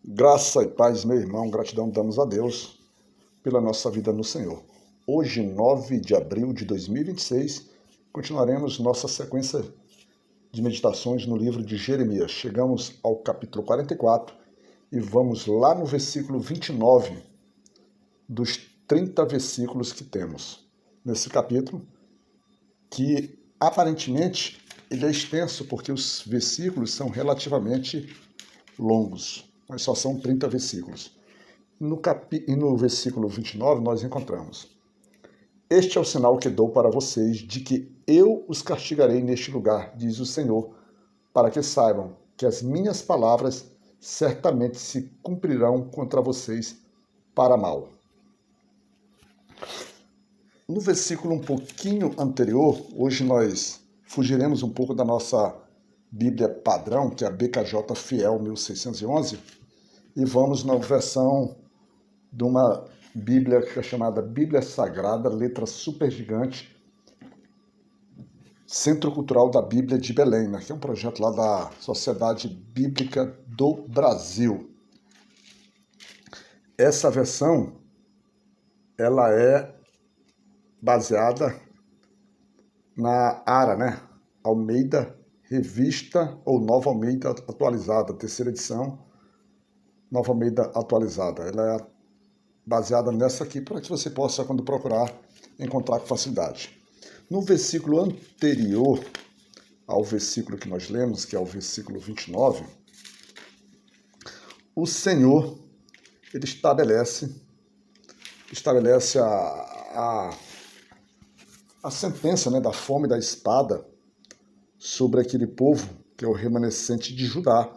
Graça e paz, meu irmão, gratidão damos a Deus pela nossa vida no Senhor. Hoje, 9 de abril de 2026, continuaremos nossa sequência de meditações no livro de Jeremias. Chegamos ao capítulo 44 e vamos lá no versículo 29 dos 30 versículos que temos nesse capítulo, que aparentemente ele é extenso porque os versículos são relativamente longos, mas só são 30 versículos. E no versículo 29 nós encontramos: Este é o sinal que dou para vocês de que eu os castigarei neste lugar, diz o Senhor, para que saibam que as minhas palavras certamente se cumprirão contra vocês para mal. No versículo um pouquinho anterior, hoje nós fugiremos um pouco da nossa Bíblia padrão, que é a BKJ Fiel 1611, e vamos na versão de uma Bíblia que é chamada Bíblia Sagrada, letra super gigante, Centro Cultural da Bíblia de Belém, né? Que é um projeto lá da Sociedade Bíblica do Brasil. Essa versão, ela é baseada na ARA, né? Almeida Revista ou Nova Almeida Atualizada, terceira edição, Nova Almeida Atualizada. Ela é baseada nessa aqui para que você possa, quando procurar, encontrar com facilidade. No versículo anterior ao versículo que nós lemos, que é o versículo 29, o Senhor ele estabelece a sentença, né, da fome e da espada sobre aquele povo, que é o remanescente de Judá,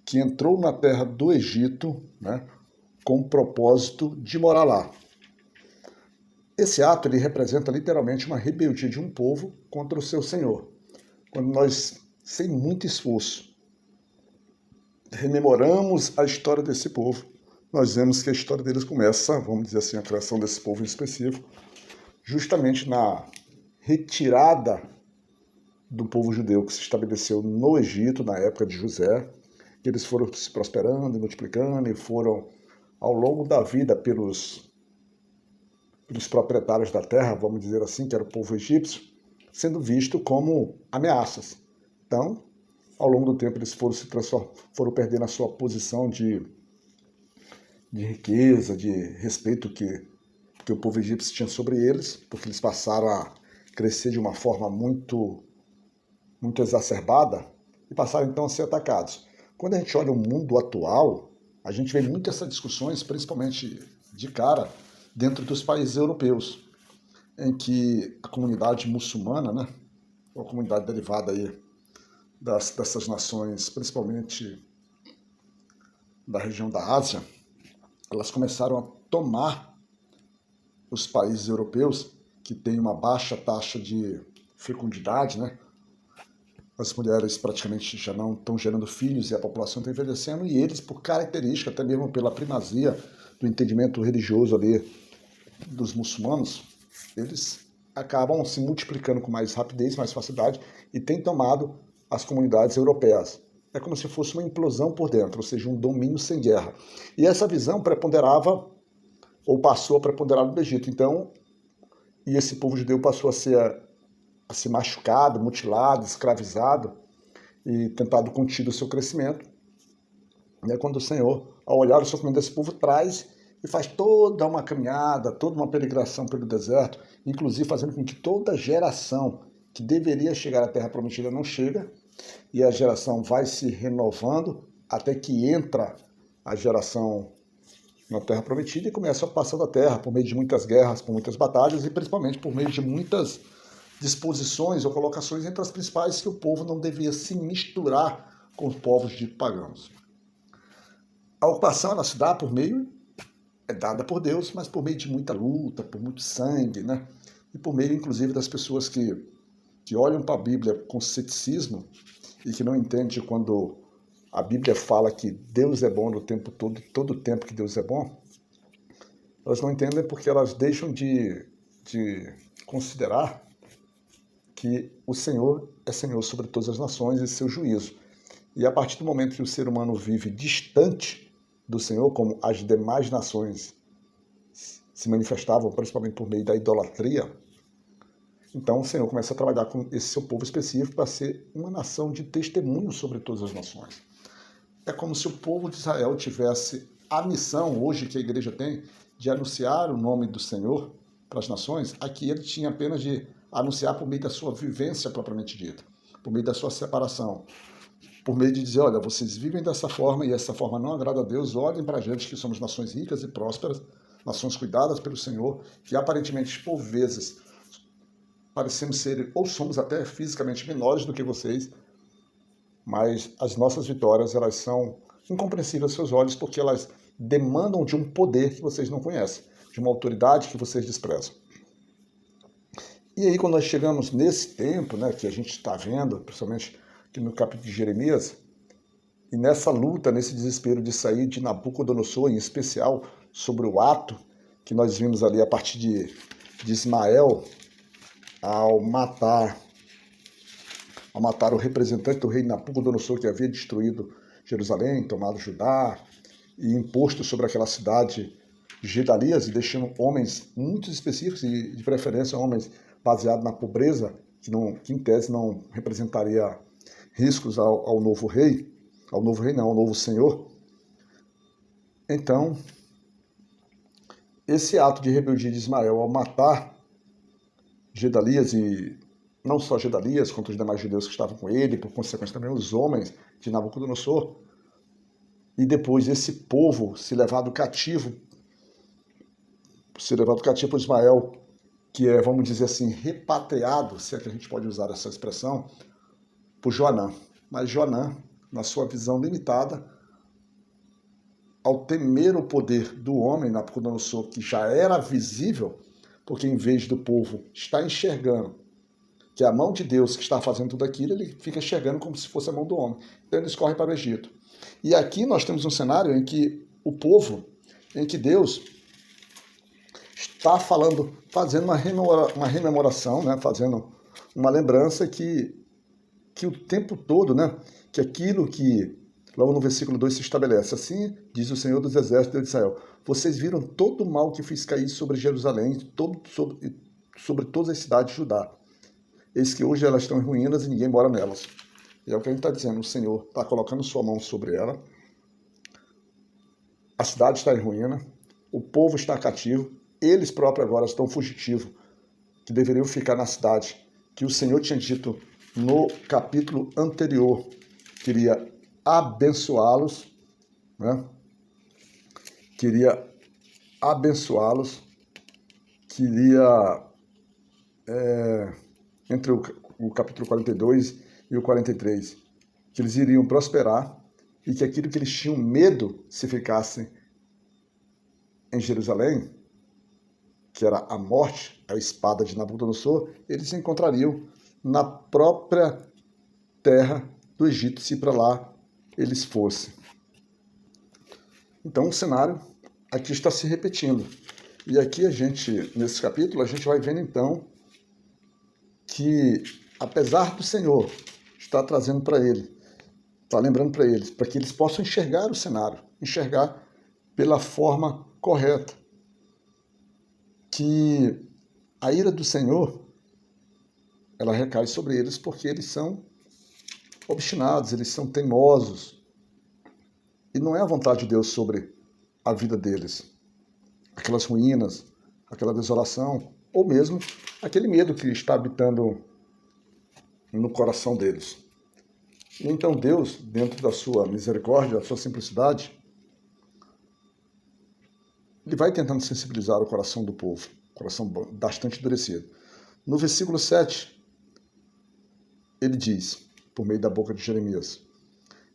que entrou na terra do Egito, né, com o propósito de morar lá. Esse ato ele representa literalmente uma rebeldia de um povo contra o seu Senhor. Quando nós, sem muito esforço, rememoramos a história desse povo, nós vemos que a história deles começa, vamos dizer assim, a criação desse povo em específico, justamente na retirada do povo judeu que se estabeleceu no Egito, na época de José, que eles foram se prosperando e multiplicando e foram, ao longo da vida, pelos proprietários da terra, vamos dizer assim, que era o povo egípcio, sendo visto como ameaças. Então, ao longo do tempo, eles foram perdendo a sua posição de riqueza, de respeito que o povo egípcio tinha sobre eles, porque eles passaram a crescer de uma forma muito exacerbada e passaram então a ser atacados. Quando a gente olha o mundo atual, a gente vê muitas essas discussões, principalmente de cara, dentro dos países europeus, em que a comunidade muçulmana, né, ou a comunidade derivada aí dessas nações, principalmente da região da Ásia, elas começaram a tomar os países europeus que têm uma baixa taxa de fecundidade, né? As mulheres praticamente já não estão gerando filhos e a população está envelhecendo, e eles, por característica, até mesmo pela primazia do entendimento religioso ali dos muçulmanos, eles acabam se multiplicando com mais rapidez, mais facilidade, e têm tomado as comunidades europeias. É como se fosse uma implosão por dentro, ou seja, um domínio sem guerra. E essa visão preponderava, ou passou a preponderar no Egito. Então, e esse povo judeu passou a ser machucado, mutilado, escravizado e tentado contido o seu crescimento. E é quando o Senhor, ao olhar o sofrimento desse povo, traz e faz toda uma caminhada, toda uma peregrinação pelo deserto, inclusive fazendo com que toda geração que deveria chegar à Terra Prometida não chega, e a geração vai se renovando até que entra a geração na Terra Prometida e começa a passar da Terra por meio de muitas guerras, por muitas batalhas e principalmente por meio de muitas disposições ou colocações entre as principais que o povo não devia se misturar com os povos de pagãos. A ocupação ela se dá por meio, é dada por Deus, mas por meio de muita luta, por muito sangue, né? E por meio, inclusive, das pessoas que olham para a Bíblia com ceticismo e que não entendem quando a Bíblia fala que Deus é bom no tempo todo o tempo que Deus é bom, elas não entendem porque elas deixam de considerar que o Senhor é Senhor sobre todas as nações e seu juízo. E a partir do momento que o ser humano vive distante do Senhor, como as demais nações se manifestavam, principalmente por meio da idolatria, então o Senhor começa a trabalhar com esse seu povo específico para ser uma nação de testemunho sobre todas as nações. É como se o povo de Israel tivesse a missão, hoje que a igreja tem, de anunciar o nome do Senhor para as nações. Aqui ele tinha apenas de anunciar por meio da sua vivência propriamente dita, por meio da sua separação, por meio de dizer, olha, vocês vivem dessa forma e essa forma não agrada a Deus, olhem para a gente que somos nações ricas e prósperas, nações cuidadas pelo Senhor, que aparentemente, por vezes, parecemos ser, ou somos até fisicamente menores do que vocês, mas as nossas vitórias, elas são incompreensíveis aos seus olhos, porque elas demandam de um poder que vocês não conhecem, de uma autoridade que vocês desprezam. E aí, quando nós chegamos nesse tempo, né, que a gente está vendo, principalmente aqui no capítulo de Jeremias, e nessa luta, nesse desespero de sair de Nabucodonosor, em especial sobre o ato que nós vimos ali a partir de Ismael, ao matar o representante do rei Nabucodonosor, que havia destruído Jerusalém, tomado Judá e imposto sobre aquela cidade Gedalias, e deixando homens muito específicos e de preferência homens baseados na pobreza, que em tese não representaria riscos ao novo rei, ao novo senhor. Então, esse ato de rebeldia de Ismael ao matar Gedalias, e não só Gedalias, quanto os demais judeus que estavam com ele, por consequência também os homens de Nabucodonosor, e depois esse povo se levado cativo por Ismael, que é, vamos dizer assim, repatriado, se é que a gente pode usar essa expressão, por Joanã. Mas Joanã, na sua visão limitada, ao temer o poder do homem, Nabucodonosor, que já era visível, porque em vez do povo estar enxergando que é a mão de Deus que está fazendo tudo aquilo, ele fica enxergando como se fosse a mão do homem. Então eles correm para o Egito. E aqui nós temos um cenário em que o povo, em que Deus está falando, fazendo uma rememoração, né, fazendo uma lembrança que o tempo todo, né, que aquilo que, logo no versículo 2 se estabelece, assim diz o Senhor dos Exércitos, Deus de Israel, vocês viram todo o mal que fiz cair sobre Jerusalém, sobre todas as cidades de Judá. Eis que hoje elas estão em ruínas e ninguém mora nelas. E é o que a gente está dizendo, o Senhor está colocando sua mão sobre ela, a cidade está em ruína, o povo está cativo, eles próprios agora estão fugitivos, que deveriam ficar na cidade, que o Senhor tinha dito no capítulo anterior, queria abençoá-los, né? Queria abençoá-los, entre o capítulo 42 e o 43, que eles iriam prosperar e que aquilo que eles tinham medo se ficassem em Jerusalém, que era a morte, a espada de Nabucodonosor, eles se encontrariam na própria terra do Egito, se para lá eles fossem. Então o cenário aqui está se repetindo. E aqui nesse capítulo, a gente vai vendo então que, apesar do Senhor estar trazendo para ele, está lembrando para eles, para que eles possam enxergar o cenário, enxergar pela forma correta, que a ira do Senhor, ela recai sobre eles porque eles são obstinados, eles são teimosos, e não é a vontade de Deus sobre a vida deles, aquelas ruínas, aquela desolação, ou mesmo aquele medo que está habitando no coração deles. E então Deus, dentro da sua misericórdia, da sua simplicidade, ele vai tentando sensibilizar o coração do povo, coração bastante endurecido. No versículo 7, ele diz, por meio da boca de Jeremias,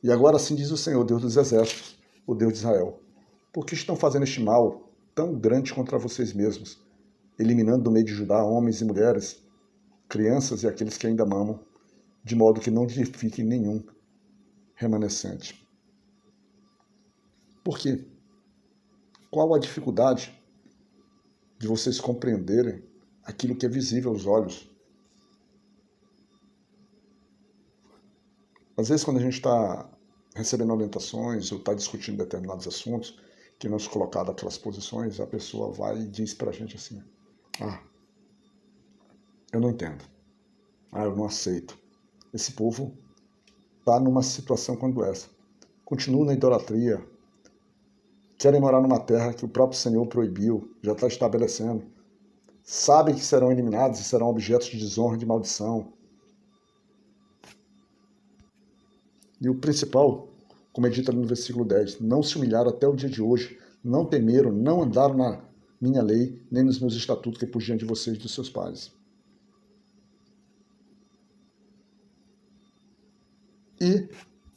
e agora assim diz o Senhor, Deus dos Exércitos, o Deus de Israel, por que estão fazendo este mal tão grande contra vocês mesmos, eliminando do meio de Judá homens e mulheres, crianças e aqueles que ainda mamam, de modo que não fique nenhum remanescente? Por quê? Qual a dificuldade de vocês compreenderem aquilo que é visível aos olhos? Às vezes, quando a gente está recebendo orientações ou está discutindo determinados assuntos, que nos colocado aquelas posições, a pessoa vai e diz para a gente assim, eu não entendo, eu não aceito. Esse povo está numa situação como essa. Continua na idolatria, querem morar numa terra que o próprio Senhor proibiu, já está estabelecendo. Sabem que serão eliminados e serão objetos de desonra e de maldição. E o principal, como é dito ali no versículo 10, não se humilharam até o dia de hoje, não temeram, não andaram na minha lei, nem nos meus estatutos que pus diante de vocês e dos seus pais. E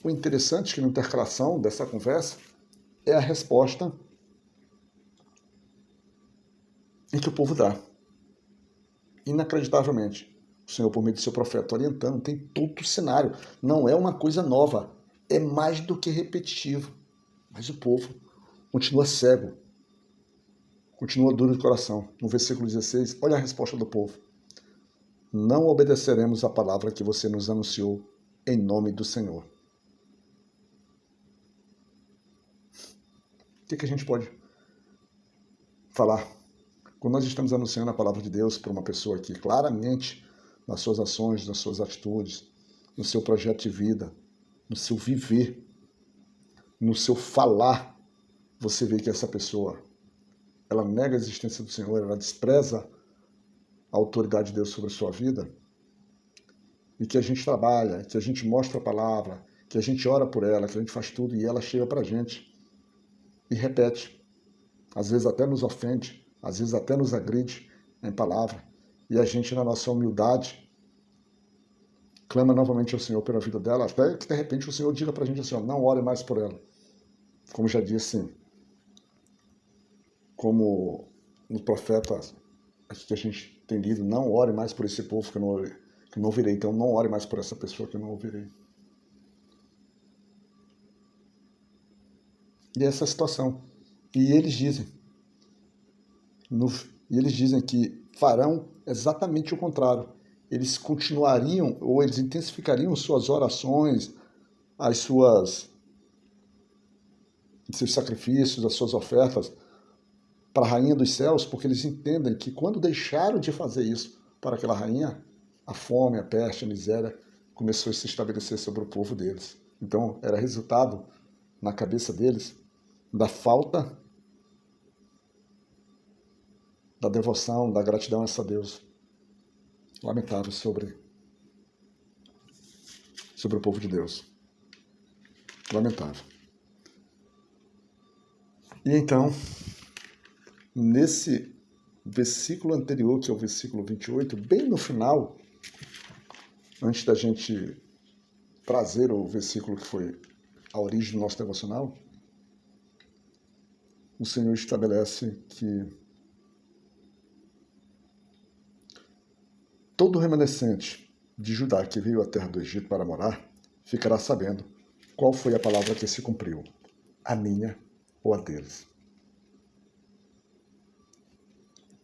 o interessante é que na intercalação dessa conversa é a resposta em que o povo dá. Inacreditavelmente. O Senhor, por meio do seu profeta, orientando, tem todo o cenário. Não é uma coisa nova. É mais do que repetitivo. Mas o povo continua cego. Continua duro de coração. No versículo 16, olha a resposta do povo. Não obedeceremos a palavra que você nos anunciou em nome do Senhor. O que a gente pode falar? Quando nós estamos anunciando a palavra de Deus para uma pessoa que claramente, nas suas ações, nas suas atitudes, no seu projeto de vida, no seu viver, no seu falar, você vê que essa pessoa, ela nega a existência do Senhor, ela despreza a autoridade de Deus sobre a sua vida, e que a gente trabalha, que a gente mostra a palavra, que a gente ora por ela, que a gente faz tudo e ela chega para a gente e repete. Às vezes até nos ofende, às vezes até nos agride em palavra. E a gente, na nossa humildade, clama novamente ao Senhor pela vida dela, até que de repente o Senhor diga para a gente assim, não ore mais por ela. Como já disse, como no profeta aqui que a gente tem lido, não ore mais por esse povo que eu não ouvirei. Então não ore mais por essa pessoa que eu não ouvirei. E essa é a situação. E eles dizem que farão exatamente o contrário. Eles continuariam, ou eles intensificariam suas orações, seus sacrifícios, as suas ofertas para a rainha dos céus, porque eles entendem que quando deixaram de fazer isso para aquela rainha, a fome, a peste, a miséria começou a se estabelecer sobre o povo deles. Então, era resultado, na cabeça deles, da falta da devoção, da gratidão a esse Deus. Lamentável sobre o povo de Deus. Lamentável. E então, nesse versículo anterior, que é o versículo 28, bem no final, antes da gente trazer o versículo que foi a origem do nosso devocional, o Senhor estabelece que todo remanescente de Judá que veio à terra do Egito para morar, ficará sabendo qual foi a palavra que se cumpriu, a minha ou a deles.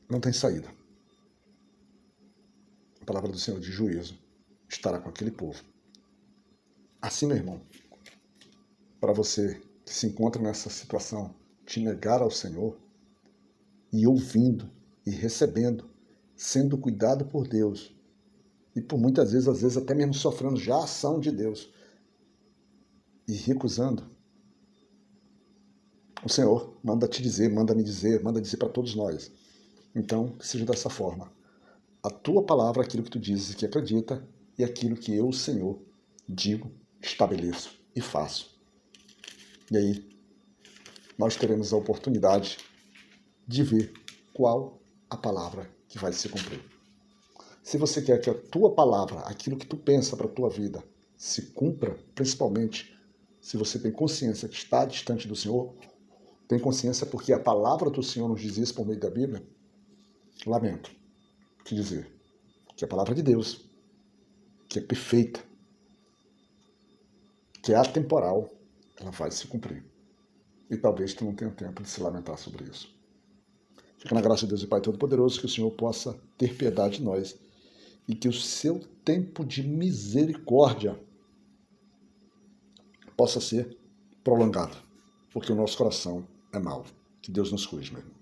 Não tem saída. A palavra do Senhor de juízo estará com aquele povo. Assim, meu irmão, para você que se encontra nessa situação de negar ao Senhor e ouvindo e recebendo, sendo cuidado por Deus e por muitas vezes, às vezes até mesmo sofrendo já a ação de Deus e recusando, o Senhor manda te dizer, manda me dizer, manda dizer para todos nós. Então, que seja dessa forma. A tua palavra, aquilo que tu dizes que acredita, e aquilo que eu, Senhor, digo, estabeleço e faço. E aí, nós teremos a oportunidade de ver qual a palavra que vai se cumprir. Se você quer que a tua palavra, aquilo que tu pensa para a tua vida, se cumpra, principalmente se você tem consciência que está distante do Senhor, tem consciência porque a palavra do Senhor nos diz isso por meio da Bíblia, lamento te dizer que a palavra de Deus, que é perfeita, que é atemporal, ela vai se cumprir. E talvez tu não tenha tempo de se lamentar sobre isso. Fica na graça de Deus e Pai Todo-Poderoso, que o Senhor possa ter piedade de nós e que o seu tempo de misericórdia possa ser prolongado, porque o nosso coração é mau. Que Deus nos cuide, meu irmão.